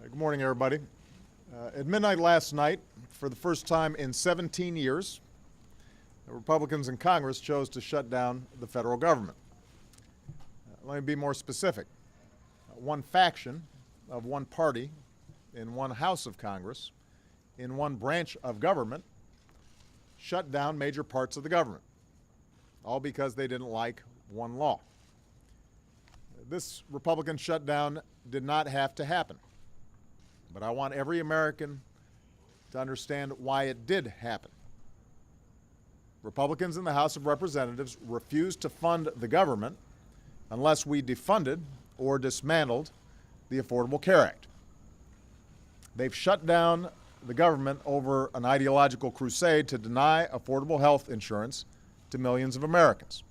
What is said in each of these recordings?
Good morning, everybody. At midnight last night, for the first time in 17 years, the Republicans in Congress chose to shut down the federal government. Let me be more specific. One faction of one party in one house of Congress, in one branch of government, shut down major parts of the government, all because they didn't like one law. This Republican shutdown did not have to happen. But I want every American to understand why it did happen. Republicans in the House of Representatives refused to fund the government unless we defunded or dismantled the Affordable Care Act. They've shut down the government over an ideological crusade to deny affordable health insurance to millions of Americans.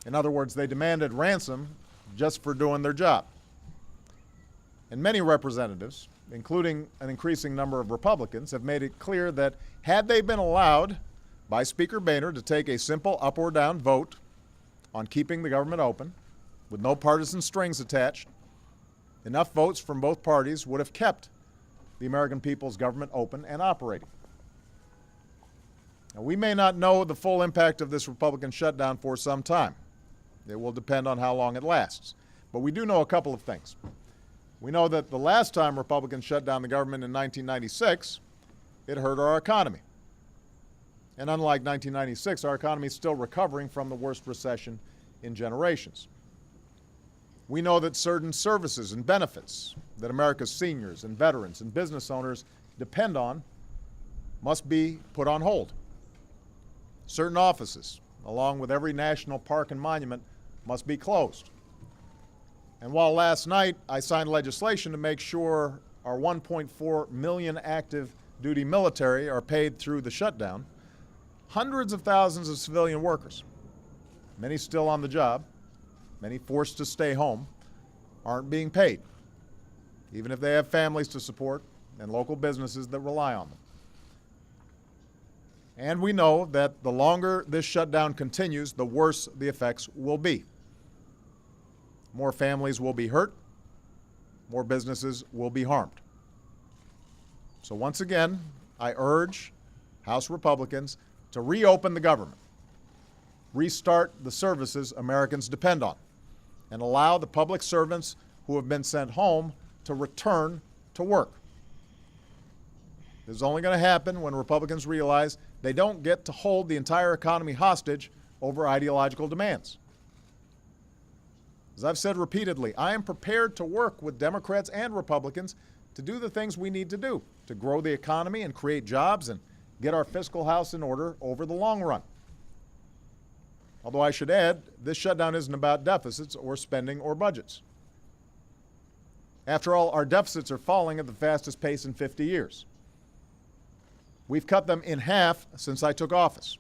In other words, they demanded ransom just for doing their job. And many representatives, including an increasing number of Republicans, have made it clear that had they been allowed by Speaker Boehner to take a simple up or down vote on keeping the government open, with no partisan strings attached, enough votes from both parties would have kept the American people's government open and operating. Now, we may not know the full impact of this Republican shutdown for some time. It will depend on how long it lasts. But we do know a couple of things. We know that the last time Republicans shut down the government in 1996, it hurt our economy. And unlike 1996, our economy is still recovering from the worst recession in generations. We know that certain services and benefits that America's seniors and veterans and business owners depend on must be put on hold. Certain offices, along with every national park and monument, must be closed. And while last night I signed legislation to make sure our 1.4 million active duty military are paid through the shutdown, hundreds of thousands of civilian workers, many still on the job, many forced to stay home, aren't being paid, even if they have families to support and local businesses that rely on them. And we know that the longer this shutdown continues, the worse the effects will be. More families will be hurt, more businesses will be harmed. So once again, I urge House Republicans to reopen the government, restart the services Americans depend on, and allow the public servants who have been sent home to return to work. This is only going to happen when Republicans realize they don't get to hold the entire economy hostage over ideological demands. As I've said repeatedly, I am prepared to work with Democrats and Republicans to do the things we need to do to grow the economy and create jobs and get our fiscal house in order over the long run. Although I should add, this shutdown isn't about deficits or spending or budgets. After all, our deficits are falling at the fastest pace in 50 years. We've cut them in half since I took office.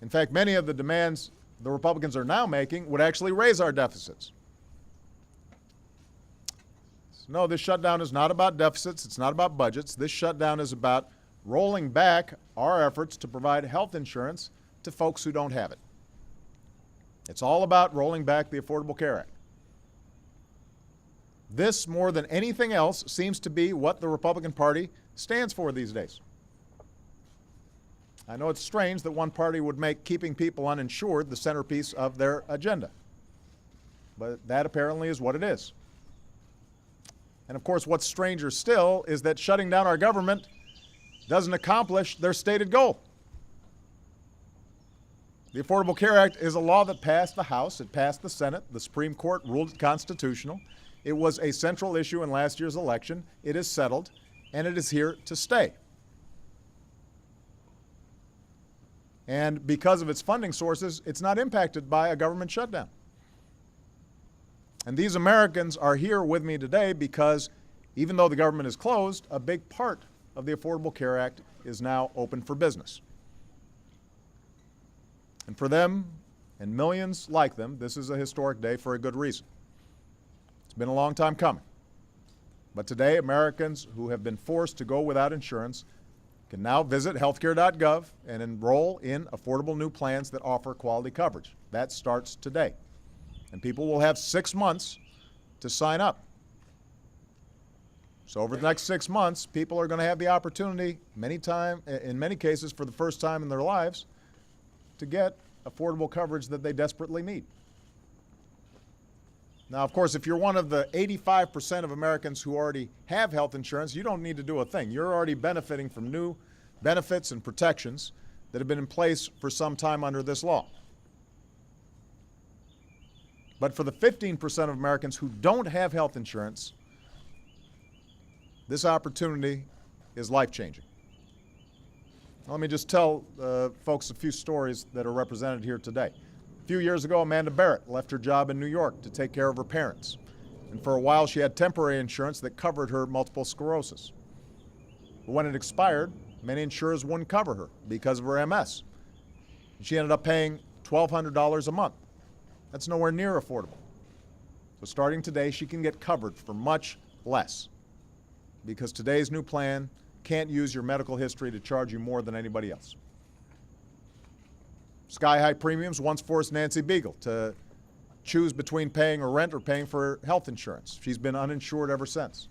In fact, many of the demands the Republicans are now making would actually raise our deficits. No, this shutdown is not about deficits. It's not about budgets. This shutdown is about rolling back our efforts to provide health insurance to folks who don't have it. It's all about rolling back the Affordable Care Act. This, more than anything else, seems to be what the Republican Party stands for these days. I know it's strange that one party would make keeping people uninsured the centerpiece of their agenda, but that apparently is what it is. And of course, what's stranger still is that shutting down our government doesn't accomplish their stated goal. The Affordable Care Act is a law that passed the House, it passed the Senate, the Supreme Court ruled it constitutional. It was a central issue in last year's election. It is settled, and it is here to stay. And because of its funding sources, it's not impacted by a government shutdown. And these Americans are here with me today because even though the government is closed, a big part of the Affordable Care Act is now open for business. And for them, and millions like them, this is a historic day for a good reason. It's been a long time coming. But today, Americans who have been forced to go without insurance can now visit healthcare.gov and enroll in affordable new plans that offer quality coverage. That starts today. And people will have 6 months to sign up. So over the next 6 months, people are going to have the opportunity, in many cases for the first time in their lives, to get affordable coverage that they desperately need. Now, of course, if you're one of the 85% of Americans who already have health insurance, you don't need to do a thing. You're already benefiting from new benefits and protections that have been in place for some time under this law. But for the 15% of Americans who don't have health insurance, this opportunity is life-changing. Let me just tell folks a few stories that are represented here today. A few years ago, Amanda Barrett left her job in New York to take care of her parents. And for a while, she had temporary insurance that covered her multiple sclerosis. But when it expired, many insurers wouldn't cover her because of her MS. She ended up paying $1,200 a month. That's nowhere near affordable. So starting today, she can get covered for much less because today's new plan can't use your medical history to charge you more than anybody else. Sky-high premiums once forced Nancy Beagle to choose between paying her rent or paying for health insurance. She's been uninsured ever since.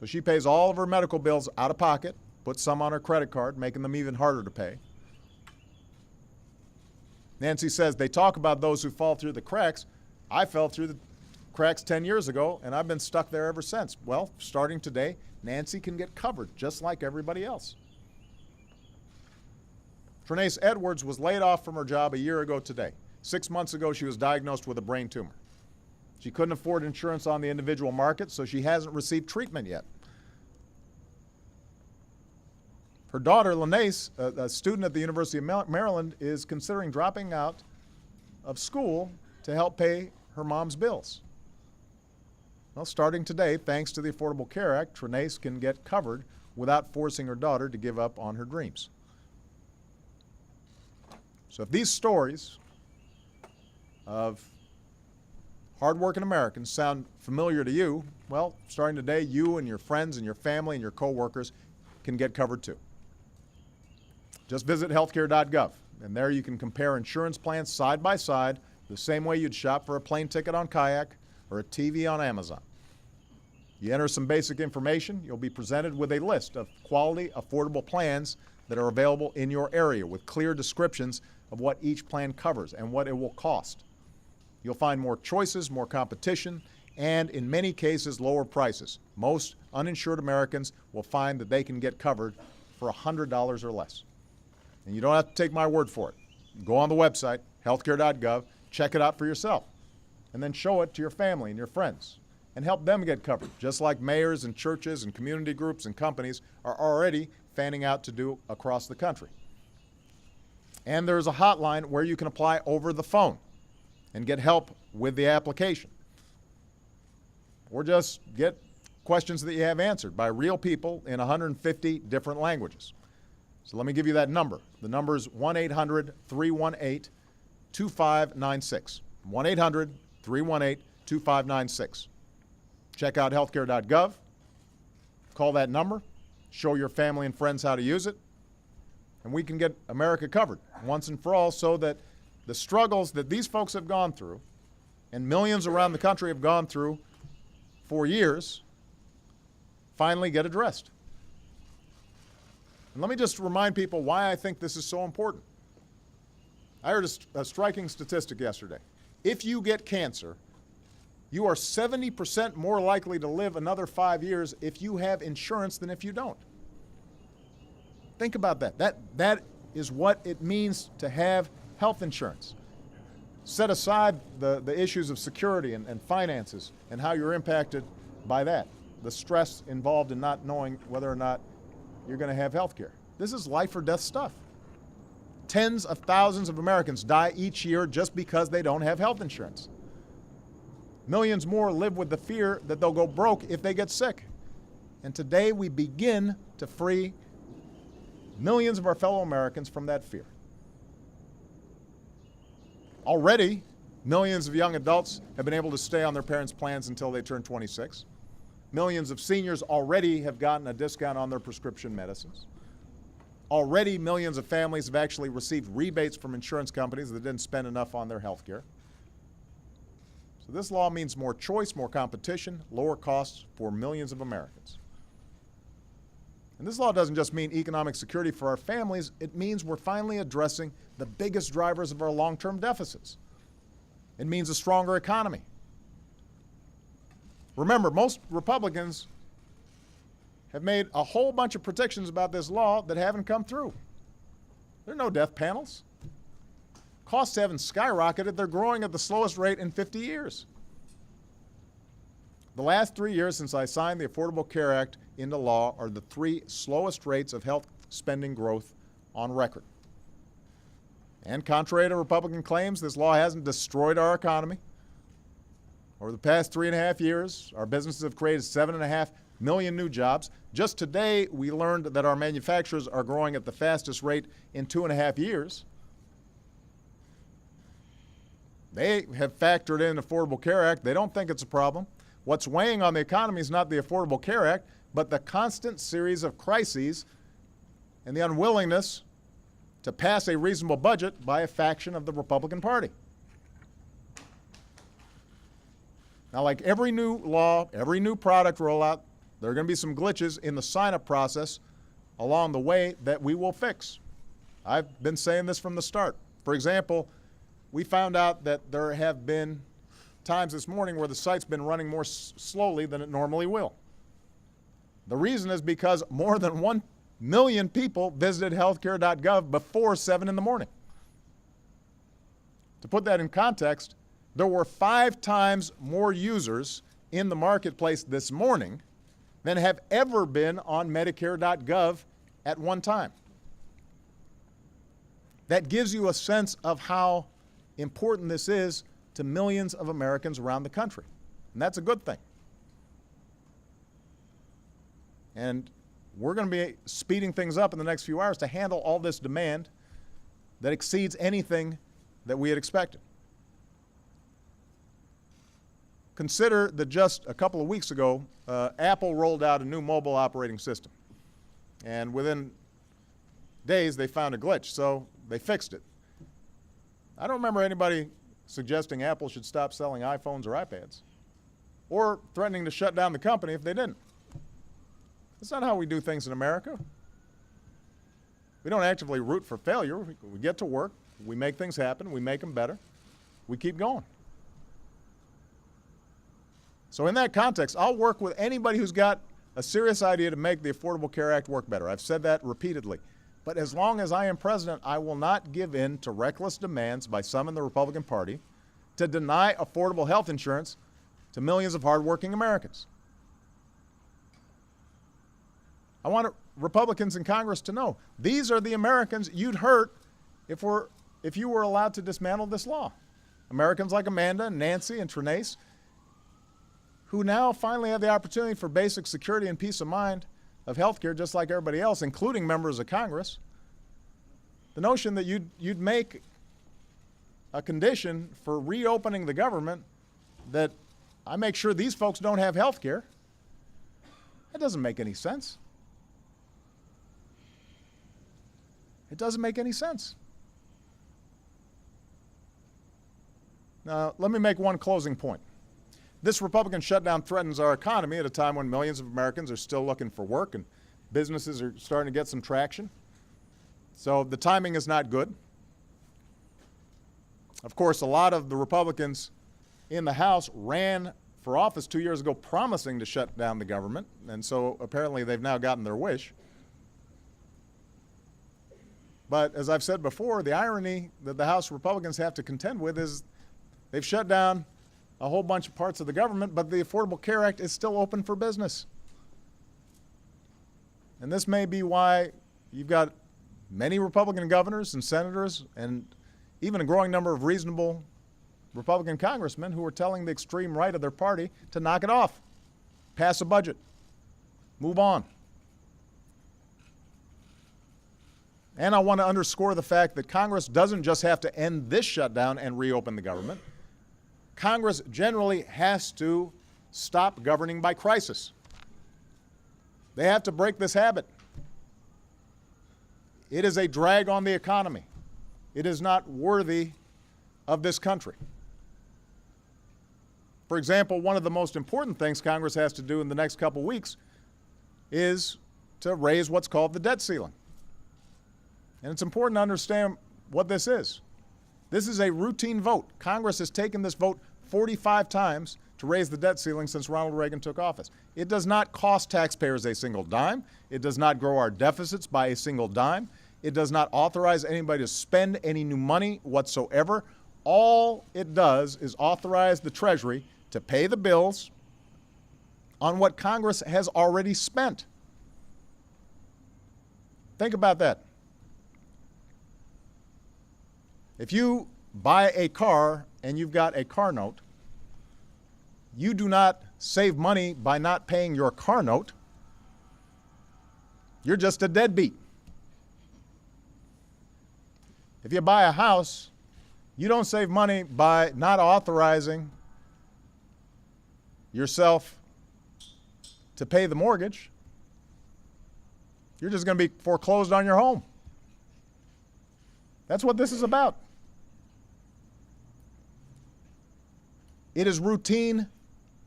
So she pays all of her medical bills out of pocket, puts some on her credit card, making them even harder to pay. Nancy says, they talk about those who fall through the cracks. I fell through the cracks 10 years ago, and I've been stuck there ever since. Well, starting today, Nancy can get covered just like everybody else. Trinace Edwards was laid off from her job a year ago today. 6 months ago, she was diagnosed with a brain tumor. She couldn't afford insurance on the individual market, so she hasn't received treatment yet. Her daughter, Lanace, a student at the University of Maryland, is considering dropping out of school to help pay her mom's bills. Well, starting today, thanks to the Affordable Care Act, Trinace can get covered without forcing her daughter to give up on her dreams. So if these stories of hardworking Americans sound familiar to you, well, starting today, you and your friends and your family and your coworkers can get covered too. Just visit healthcare.gov, and there you can compare insurance plans side by side the same way you'd shop for a plane ticket on Kayak or a TV on Amazon. You enter some basic information, you'll be presented with a list of quality, affordable plans that are available in your area with clear descriptions of what each plan covers and what it will cost. You'll find more choices, more competition, and in many cases, lower prices. Most uninsured Americans will find that they can get covered for $100 or less. And you don't have to take my word for it. Go on the website, healthcare.gov, check it out for yourself, and then show it to your family and your friends and help them get covered, just like mayors and churches and community groups and companies are already fanning out to do across the country. And there's a hotline where you can apply over the phone and get help with the application. Or just get questions that you have answered by real people in 150 different languages. So let me give you that number. The number is 1-800-318-2596. 1-800-318-2596. Check out healthcare.gov. Call that number. Show your family and friends how to use it. And we can get America covered once and for all so that the struggles that these folks have gone through and millions around the country have gone through for years finally get addressed. And let me just remind people why I think this is so important. I heard a striking statistic yesterday. If you get cancer, you are 70% more likely to live another 5 years if you have insurance than if you don't. Think about that. That is what it means to have health insurance. Set aside the issues of security and finances and how you're impacted by that, the stress involved in not knowing whether or not you're going to have health care. This is life or death stuff. Tens of thousands of Americans die each year just because they don't have health insurance. Millions more live with the fear that they'll go broke if they get sick. And today we begin to free millions of our fellow Americans from that fear. Already, millions of young adults have been able to stay on their parents' plans until they turn 26. Millions of seniors already have gotten a discount on their prescription medicines. Already, millions of families have actually received rebates from insurance companies that didn't spend enough on their health care. So this law means more choice, more competition, lower costs for millions of Americans. And this law doesn't just mean economic security for our families, it means we're finally addressing the biggest drivers of our long-term deficits. It means a stronger economy. Remember, most Republicans have made a whole bunch of predictions about this law that haven't come through. There are no death panels. Costs haven't skyrocketed. They're growing at the slowest rate in 50 years. The last 3 years since I signed the Affordable Care Act into law are the 3 slowest rates of health spending growth on record. And contrary to Republican claims, this law hasn't destroyed our economy. Over the past 3.5 years, our businesses have created 7.5 million new jobs. Just today, we learned that our manufacturers are growing at the fastest rate in 2.5 years. They have factored in the Affordable Care Act. They don't think it's a problem. What's weighing on the economy is not the Affordable Care Act, but the constant series of crises and the unwillingness to pass a reasonable budget by a faction of the Republican Party. Now, like every new law, every new product rollout, there are going to be some glitches in the sign-up process along the way that we will fix. I've been saying this from the start. For example, we found out that there have been times this morning where the site's been running more slowly than it normally will. The reason is because more than 1 million people visited healthcare.gov before 7 in the morning. To put that in context, there were 5 times more users in the marketplace this morning than have ever been on Medicare.gov at one time. That gives you a sense of how important this is to millions of Americans around the country. And that's a good thing. And we're going to be speeding things up in the next few hours to handle all this demand that exceeds anything that we had expected. Consider that just a couple of weeks ago, Apple rolled out a new mobile operating system. And within days, they found a glitch, so they fixed it. I don't remember anybody suggesting Apple should stop selling iPhones or iPads, or threatening to shut down the company if they didn't. That's not how we do things in America. We don't actively root for failure. We get to work, we make things happen, we make them better, we keep going. So in that context, I'll work with anybody who's got a serious idea to make the Affordable Care Act work better. I've said that repeatedly. But as long as I am president, I will not give in to reckless demands by some in the Republican Party to deny affordable health insurance to millions of hardworking Americans. I want Republicans in Congress to know these are the Americans you'd hurt if you were allowed to dismantle this law. Americans like Amanda, and Nancy, and Trinace, who now finally have the opportunity for basic security and peace of mind of health care just like everybody else, including members of Congress. The notion that you'd make a condition for reopening the government that I make sure these folks don't have health care, that doesn't make any sense. It doesn't make any sense. Now, let me make one closing point. This Republican shutdown threatens our economy at a time when millions of Americans are still looking for work and businesses are starting to get some traction. So the timing is not good. Of course, a lot of the Republicans in the House ran for office 2 years ago promising to shut down the government, and so apparently they've now gotten their wish. But as I've said before, the irony that the House Republicans have to contend with is they've shut down a whole bunch of parts of the government, but the Affordable Care Act is still open for business. And this may be why you've got many Republican governors and senators and even a growing number of reasonable Republican congressmen who are telling the extreme right of their party to knock it off, pass a budget, move on. And I want to underscore the fact that Congress doesn't just have to end this shutdown and reopen the government. Congress generally has to stop governing by crisis. They have to break this habit. It is a drag on the economy. It is not worthy of this country. For example, one of the most important things Congress has to do in the next couple weeks is to raise what's called the debt ceiling. And it's important to understand what this is. This is a routine vote. Congress has taken this vote 45 times to raise the debt ceiling since Ronald Reagan took office. It does not cost taxpayers a single dime. It does not grow our deficits by a single dime. It does not authorize anybody to spend any new money whatsoever. All it does is authorize the Treasury to pay the bills on what Congress has already spent. Think about that. If you buy a car and you've got a car note, you do not save money by not paying your car note. You're just a deadbeat. If you buy a house, you don't save money by not authorizing yourself to pay the mortgage. You're just going to be foreclosed on your home. That's what this is about. It is routine.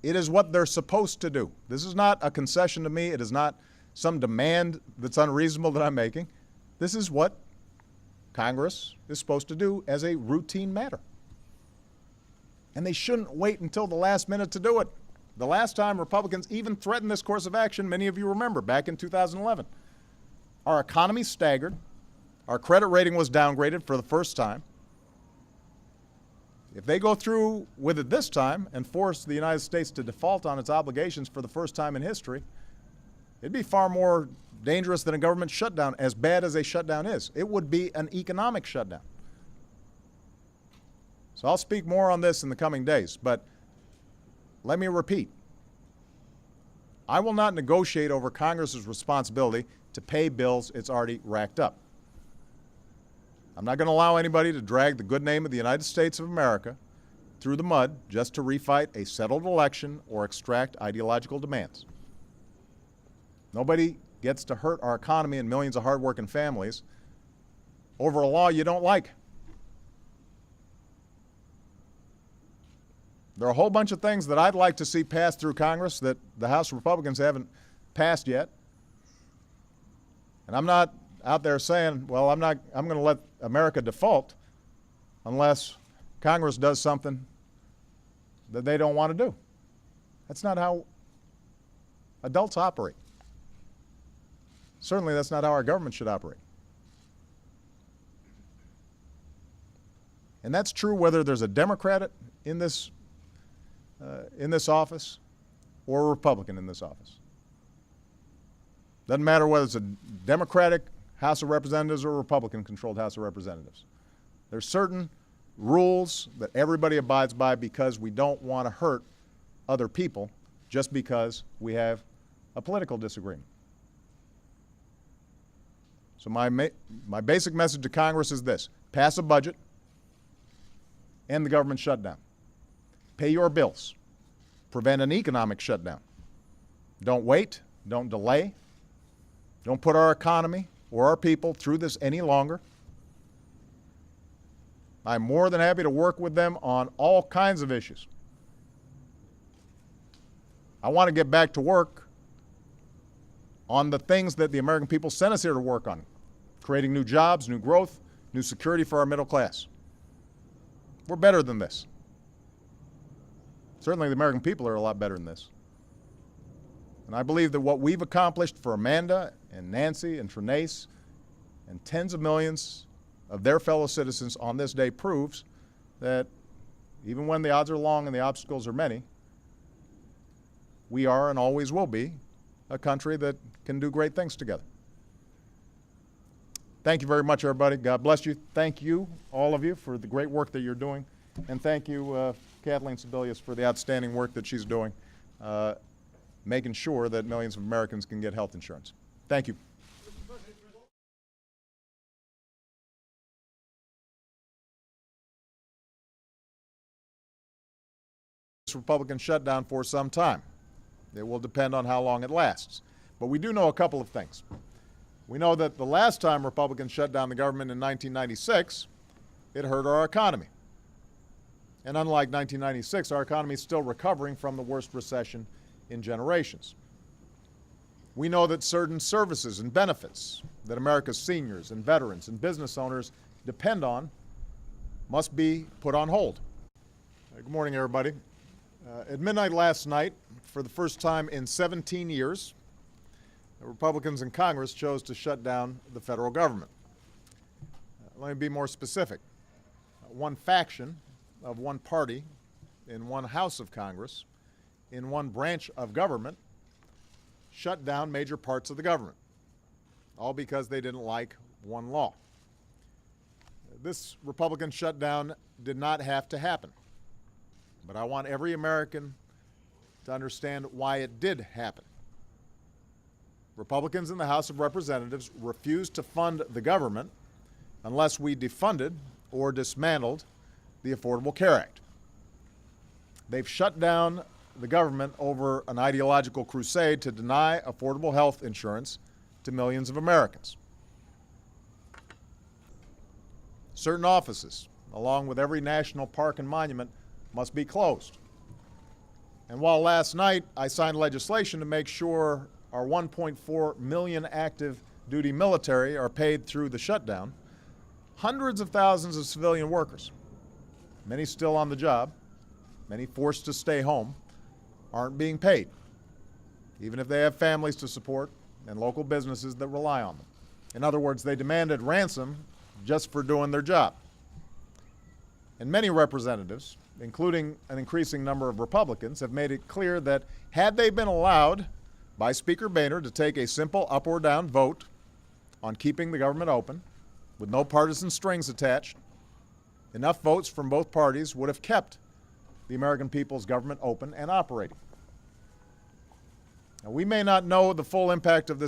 It is what they're supposed to do. This is not a concession to me. It is not some demand that's unreasonable that I'm making. This is what Congress is supposed to do as a routine matter. And they shouldn't wait until the last minute to do it. The last time Republicans even threatened this course of action, many of you remember, back in 2011. Our economy staggered. Our credit rating was downgraded for the first time. If they go through with it this time and force the United States to default on its obligations for the first time in history, it'd be far more dangerous than a government shutdown, as bad as a shutdown is. It would be an economic shutdown. So I'll speak more on this in the coming days, but let me repeat. I will not negotiate over Congress's responsibility to pay bills it's already racked up. I'm not going to allow anybody to drag the good name of the United States of America through the mud just to refight a settled election or extract ideological demands. Nobody gets to hurt our economy and millions of hardworking families over a law you don't like. There are a whole bunch of things that I'd like to see passed through Congress that the House Republicans haven't passed yet. And I'm not out there saying, well, I'm going to let America default unless Congress does something that they don't want to do. That's not how adults operate. Certainly that's not how our government should operate. And that's true whether there's a Democrat in this office or a Republican in this office. Doesn't matter whether it's a Democratic House of Representatives or a Republican-controlled House of Representatives. There's certain rules that everybody abides by because we don't want to hurt other people just because we have a political disagreement. So my basic message to Congress is this: pass a budget, end the government shutdown. Pay your bills. Prevent an economic shutdown. Don't wait. Don't delay. Don't put our economy or our people through this any longer. I'm more than happy to work with them on all kinds of issues. I want to get back to work on the things that the American people sent us here to work on: creating new jobs, new growth, new security for our middle class. We're better than this. Certainly the American people are a lot better than this. And I believe that what we've accomplished for Amanda and Nancy and Trinace and tens of millions of their fellow citizens on this day proves that even when the odds are long and the obstacles are many, we are and always will be a country that can do great things together. Thank you very much, everybody. God bless you. Thank you, all of you, for the great work that you're doing. And thank you, Kathleen Sebelius, for the outstanding work that she's doing, making sure that millions of Americans can get health insurance. Thank you. This Republican shutdown for some time. It will depend on how long it lasts. But we do know a couple of things. We know that the last time Republicans shut down the government in 1996, it hurt our economy. And unlike 1996, our economy is still recovering from the worst recession in generations. We know that certain services and benefits that America's seniors and veterans and business owners depend on must be put on hold. Good morning, everybody. At midnight last night, for the first time in 17 years, the Republicans in Congress chose to shut down the federal government. Let me be more specific. One faction of one party in one house of Congress, in one branch of government, shut down major parts of the government, all because they didn't like one law. This Republican shutdown did not have to happen, but I want every American to understand why it did happen. Republicans in the House of Representatives refused to fund the government unless we defunded or dismantled the Affordable Care Act. They've shut down the government over an ideological crusade to deny affordable health insurance to millions of Americans. Certain offices, along with every national park and monument, must be closed. And while last night I signed legislation to make sure our 1.4 million active duty military are paid through the shutdown, hundreds of thousands of civilian workers, many still on the job, many forced to stay home, aren't being paid, even if they have families to support and local businesses that rely on them. In other words, they demanded ransom just for doing their job. And many representatives, including an increasing number of Republicans, have made it clear that had they been allowed by Speaker Boehner to take a simple up or down vote on keeping the government open, with no partisan strings attached, enough votes from both parties would have kept the American people's government open and operating. Now, we may not know the full impact of this